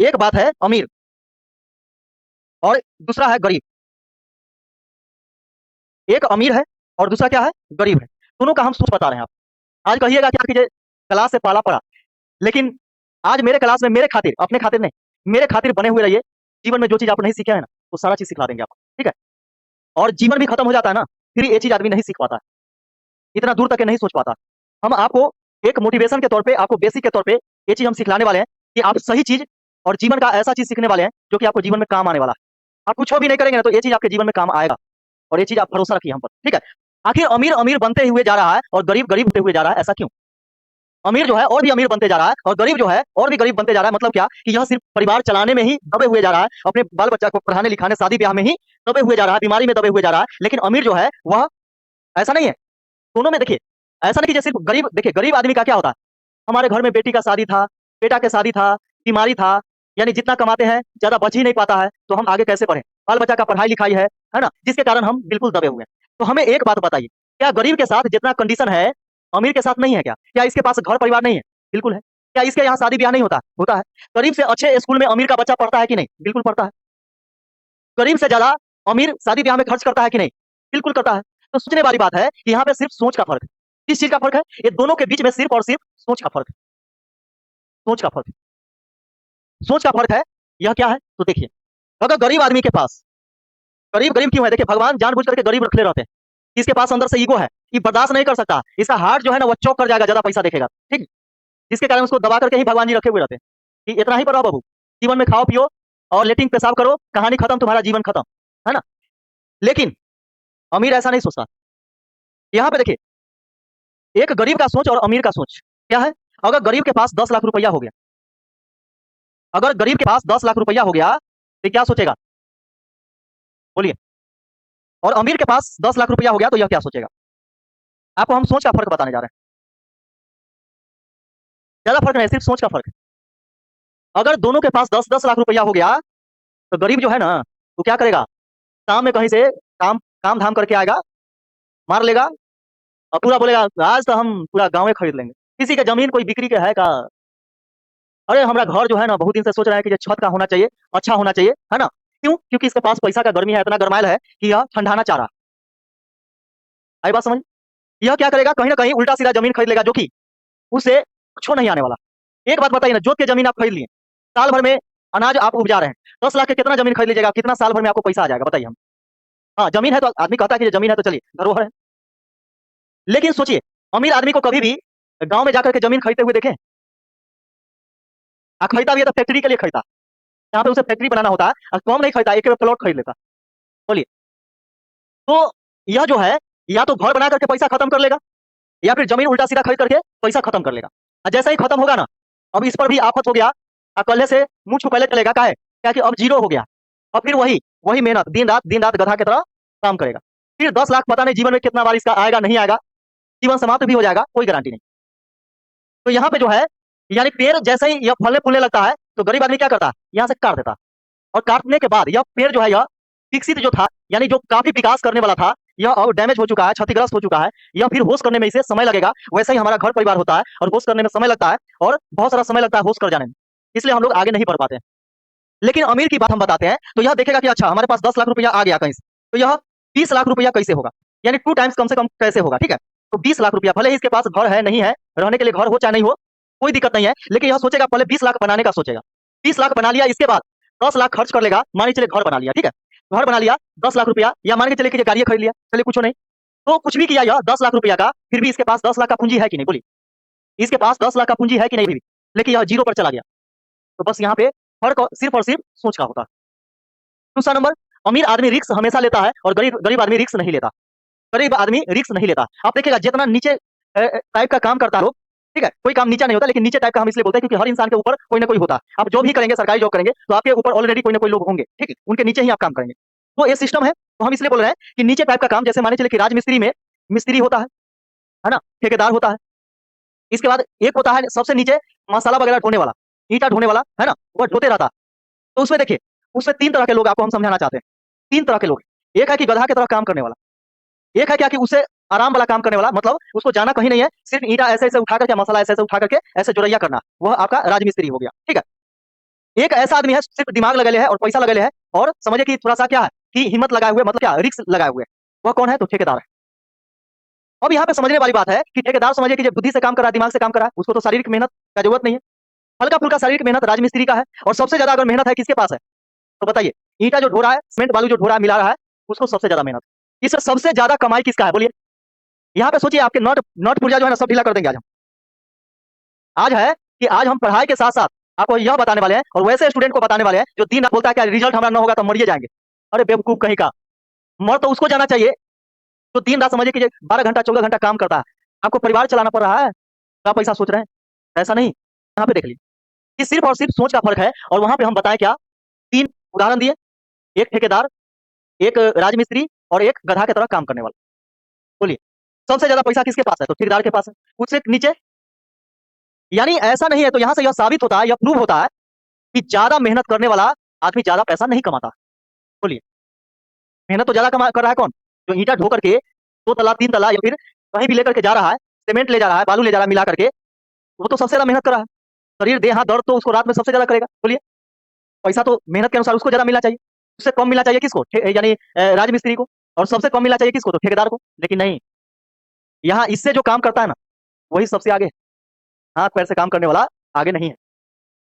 एक बात है अमीर और दूसरा है गरीब। एक अमीर है और दूसरा क्या है? गरीब है। दोनों का हम सोच बता रहे हैं आप। आज कहिएगा क्या कि क्लास से पाला पड़ा, लेकिन आज मेरे क्लास में मेरे खातिर, अपने खातिर नहीं, मेरे खातिर बने हुए रहिए। जीवन में जो चीज़ आप नहीं सीखे हैं ना, वो सारा चीज़ सिखला देंगे आपको, ठीक है? और जीवन भी खत्म हो जाता है ना, फिर ये चीज़ आदमी नहीं सीख पाता है, इतना दूर तक के नहीं सोच पाता। हम आपको एक मोटिवेशन के तौर पे, आपको बेसिक के तौर पे ये चीज़ हम सिखलाने वाले हैं कि आप सही चीज़ और जीवन का ऐसा चीज़ सीखने वाले हैं, जो कि आपको जीवन में काम आने वाला है। आप कुछ भी नहीं करेंगे ना, तो ये चीज़ आपके जीवन में काम आएगा और ये चीज़ आप भरोसा रखिए हम पर, ठीक है? आखिर अमीर अमीर बनते हुए जा रहा है और गरीब गरीब होते हुए जा रहा है, ऐसा क्यों? अमीर जो है और भी अमीर बनते जा रहा है और गरीब जो है और भी गरीब बनते जा रहा है। मतलब क्या कि यह सिर्फ परिवार चलाने में ही दबे हुए जा रहा है, अपने बाल बच्चा को पढ़ाने लिखाने शादी ब्याह में ही दबे हुए जा रहा है, बीमारी में दबे हुए जा रहा है। लेकिन अमीर जो है वह ऐसा नहीं है। दोनों में देखिए, ऐसा नहीं कि जैसे सिर्फ गरीब, देखिए गरीब आदमी का क्या होता है, हमारे घर में बेटी का शादी था, बेटा का शादी था, बीमारी था, यानी जितना कमाते हैं ज्यादा बच ही नहीं पाता है, तो हम आगे कैसे पढ़ें? बाल बच्चा का पढ़ाई लिखाई है ना, जिसके कारण हम बिल्कुल दबे हुए हैं। तो हमें एक बात बताइए, क्या गरीब के साथ जितना कंडीशन है अमीर के साथ नहीं है? क्या क्या इसके पास घर परिवार नहीं है? बिल्कुल है। क्या इसके यहाँ शादी ब्याह नहीं होता? होता है। गरीब से अच्छे स्कूल में अमीर का बच्चा पढ़ता है कि नहीं? बिल्कुल पढ़ता है। गरीब से ज्यादा अमीर शादी ब्याह में खर्च करता है कि नहीं? बिल्कुल करता है। तो सोचने वाली बात है कि यहाँ पे सिर्फ सोच का फर्क है। किस चीज का फर्क है? ये दोनों के बीच में सिर्फ और सिर्फ सोच का फर्क है। सोच का फर्क है। सोच का फर्क है। यह क्या है? तो देखिए, अगर गरीब आदमी के पास, गरीब गरीब क्यों है? देखिए, भगवान जानबूझ करके गरीब रखले रहते हैं। इसके पास अंदर से ईगो है, ये बर्दाश्त नहीं कर सकता, इसका हार्ट जो है ना वो चौक कर जाएगा ज्यादा पैसा देखेगा, ठीक है? जिसके कारण उसको दबा करके ही भगवान जी रखे हुए रहते हैं कि इतना ही पर रहो बाबू, जीवन में खाओ पियो और लेटिंग पेशाब करो, कहानी खत्म, तुम्हारा जीवन खत्म, है ना? लेकिन अमीर ऐसा नहीं सोचता। यहाँ पे देखिए, एक गरीब का सोच और अमीर का सोच क्या है? अगर गरीब के पास 10 लाख रुपया हो गया, अगर गरीब के पास 10 लाख रुपया हो गया, तो क्या सोचेगा? बोलिए। और अमीर के पास 10 लाख रुपया हो गया तो यह क्या सोचेगा? आपको हम सोच का फर्क बताने जा रहे हैं। ज्यादा फर्क नहीं, सिर्फ सोच का फर्क है। अगर दोनों के पास 10-10 लाख रुपया हो गया, तो गरीब जो है ना, वो क्या करेगा? शाम में कहीं से काम काम धाम करके आएगा, मार लेगा और पूरा बोलेगा आज तो हम पूरा गाँव खरीद लेंगे। किसी के जमीन कोई बिक्री के है का? अरे हमारा घर जो है ना बहुत दिन से सोच रहा है कि ये छत का होना चाहिए, अच्छा होना चाहिए, है ना? क्यों? क्योंकि इसके पास पैसा का गर्मी है, इतना गरमायल है कि यह ठंडाना चाह रहा है। आई बात समझ? यह क्या करेगा? कहीं ना कहीं उल्टा सीधा जमीन खरीद लेगा, जो कि उसे कुछ नहीं आने वाला। एक बात बताइए ना, जोत के जमीन आप खरीद लिए, साल भर में अनाज आप उपजा रहे हैं, 10 लाख के कितना जमीन खरीद लीजिएगा? कितना साल भर में आपको पैसा आ जाएगा बताइए हम? हाँ, जमीन है तो आदमी कहता है कि ये जमीन है तो चलिए धरोहर है। लेकिन सोचिए, अमीर आदमी को कभी भी गांव में जाकर के जमीन खरीदते हुए देखें? खरीदा भी है तो फैक्ट्री के लिए खरीदा, यहाँ पे उसे फैक्ट्री बनाना होता है, कम नहीं खरीदा, एक प्लॉट खरीद लेता। बोलिए। तो यह जो है, या तो घर बना करके पैसा खत्म कर लेगा, या फिर जमीन उल्टा सीधा खरीद करके पैसा खत्म कर लेगा। और जैसा ही खत्म होगा ना, अब इस पर भी आफत हो गया, कल्ले से मुंह छुपैले चलेगा, का है क्या कि अब जीरो हो गया। और फिर वही वही मेहनत दिन रात गधा की तरह काम करेगा। फिर 10 लाख पता नहीं जीवन में कितना बार इसका आएगा नहीं आएगा, जीवन समाप्त भी हो जाएगा, कोई गारंटी नहीं। तो यहाँ पे जो है, यानी पेड़ जैसे ही यह फलने फूलने लगता है, तो गरीब आदमी क्या करता है? यहाँ से काट देता है। और काटने के बाद यह पेड़ जो है, यह विकसित जो था, यानी जो काफी विकास करने वाला था, यह अब डैमेज हो चुका है, क्षतिग्रस्त हो चुका है। यह फिर होश करने में इसे समय लगेगा। वैसे ही हमारा घर परिवार होता है और होश करने में समय लगता है, और बहुत सारा समय लगता है होश कर जाने में, इसलिए हम लोग आगे नहीं बढ़ पाते हैं। लेकिन अमीर की बात हम बताते हैं तो यह देखेगा कि अच्छा हमारे पास 10 लाख रुपया आ गया कहीं से, तो यह 20 लाख रुपया कैसे होगा? यानी 2 टाइम्स कम से कम कैसे होगा, ठीक है? तो 20 लाख रुपया, भले ही इसके पास घर है नहीं है, रहने के लिए घर हो चाहे नहीं हो, कोई दिक्कत नहीं है, लेकिन यह सोचेगा पहले 20 लाख बनाने का सोचेगा। 20 लाख बना लिया, इसके बाद 10 लाख खर्च कर लेगा, मान के चलिए घर बना लिया, ठीक है? घर बना लिया 10 लाख रुपया, या मान के चलिए कि गाड़ी खरीद लिया, चलिए कुछ नहीं, तो कुछ भी किया यह 10 लाख रुपया का, फिर भी इसके पास 10 लाख का पूंजी है कि नहीं? बोलिए, इसके पास 10 लाख का पूंजी है कि नहीं? भी, लेकिन यह जीरो पर चला गया। तो बस यहाँ पे फर्क सिर्फ और सिर्फ सोच का होता है। दूसरा नंबर, अमीर आदमी रिस्क हमेशा लेता है और गरीब गरीब आदमी रिस्क नहीं लेता। गरीब आदमी रिस्क नहीं लेता। आप देखिएगा जितना नीचे टाइप का काम करता है लोग, ठीक है, कोई काम नीचा नहीं होता, लेकिन नीचे टाइप का हम इसलिए बोलते हैं क्योंकि हर इंसान के ऊपर कोई ना कोई होता है। आप जो भी करेंगे, सरकारी जॉब करेंगे, तो आपके ऊपर ऑलरेडी कोई ना कोई लोग होंगे, ठीक है, उनके नीचे ही आप काम करेंगे। तो ये सिस्टम है, तो हम इसलिए बोल रहे हैं कि नीचे टाइप का काम, जैसे माने चले कि राजमिस्त्री में मिस्त्री होता है ना, ठेकेदार होता है। इसके बाद एक होता है सबसे नीचे मसाला वगैरह ढोने वाला, ईंटा ढोने वाला, है ना, वो ढोते रहता है। तो उसमें देखिए, उसमें 3 तरह के लोग आपको हम समझाना चाहते हैं। 3 तरह के लोग, एक है कि गधा की तरह काम करने वाला, एक है क्या कि उसे आराम वाला काम करने वाला, मतलब उसको जाना कहीं नहीं है, सिर्फ ईंटा ऐसे ऐसे उठा करके, मसाला ऐसे ऐसे उठा करके ऐसे जोड़ैया करना, वह आपका राजमिस्त्री हो गया, ठीक है? एक ऐसा आदमी है सिर्फ दिमाग लगेले है और पैसा लगेले है और समझिए कि थोड़ा सा क्या है कि हिम्मत लगाए हुए, मतलब क्या रिस्क लगाए हुए। वह कौन है? तो ठेकेदार है। अब यहाँ पे समझने वाली बात है कि ठेकेदार समझिए कि जो बुद्धि से काम कर रहा है, दिमाग से काम कर रहा है, उसको तो शारीरिक मेहनत का जरूरत नहीं है। हल्का फुल्का शारीरिक मेहनत राजमिस्त्री का है। और सबसे ज्यादा अगर मेहनत है किसके पास है तो बताइए? ईंटा जो ढो रहा है, सीमेंट बालू जो ढो रहा है, मिला रहा है, उसको सबसे ज्यादा मेहनत। इससे सबसे ज्यादा कमाई किसका है बोलिए? यहाँ पे सोचिए, आपके नट नट पुर्जा जो है ना, सब ढीला कर देंगे आज हम। आज है कि आज हम पढ़ाई के साथ साथ आपको यह बताने वाले हैं, और वैसे स्टूडेंट को बताने वाले हैं जो दिन रात बोलता है कि रिजल्ट हमारा न होगा तो मरिए जाएंगे। अरे बेवकूफ कहीं का, मर तो उसको जाना चाहिए तो दिन रात समझिए कि 12 घंटा 14 घंटा काम करता है। आपको परिवार चलाना पड़ रहा है, क्या पैसा सोच रहे हैं? ऐसा नहीं। यहाँ पे देख लीजिए कि सिर्फ और सिर्फ सोच का फर्क है। और वहां पे हम बताएं क्या, 3 उदाहरण दिए, एक ठेकेदार, एक राजमिस्त्री और एक गधा की तरह काम करने वाला। बोलिए सबसे ज्यादा पैसा किसके पास है? तो ठेकेदार के पास है। उससे नीचे, यानी ऐसा नहीं है। तो यहां से यह साबित होता है, यह प्रूव होता है कि ज्यादा मेहनत करने वाला आदमी ज्यादा पैसा नहीं कमाता। बोलिए मेहनत तो ज्यादा कमा कर रहा है कौन? जो ईंटा ढो करके 2 तला 3 तला या फिर कहीं भी लेकर के जा रहा है, सीमेंट ले जा रहा है, बालू ले जा रहा है, मिला करके, वो तो सबसे ज्यादा मेहनत कर रहा है। शरीर देह हाथ दर्द तो उसको रात में सबसे ज्यादा करेगा। बोलिए पैसा तो मेहनत के अनुसार उसको ज्यादा मिलना चाहिए। उससे कम मिलना चाहिए किसको? यानी राजमिस्त्री को। और सबसे कम मिलना चाहिए किसको? तो ठेकेदार को। लेकिन नहीं, यहाँ इससे जो काम करता है ना, वही सबसे आगे है। हाथ पैर से काम करने वाला आगे नहीं है।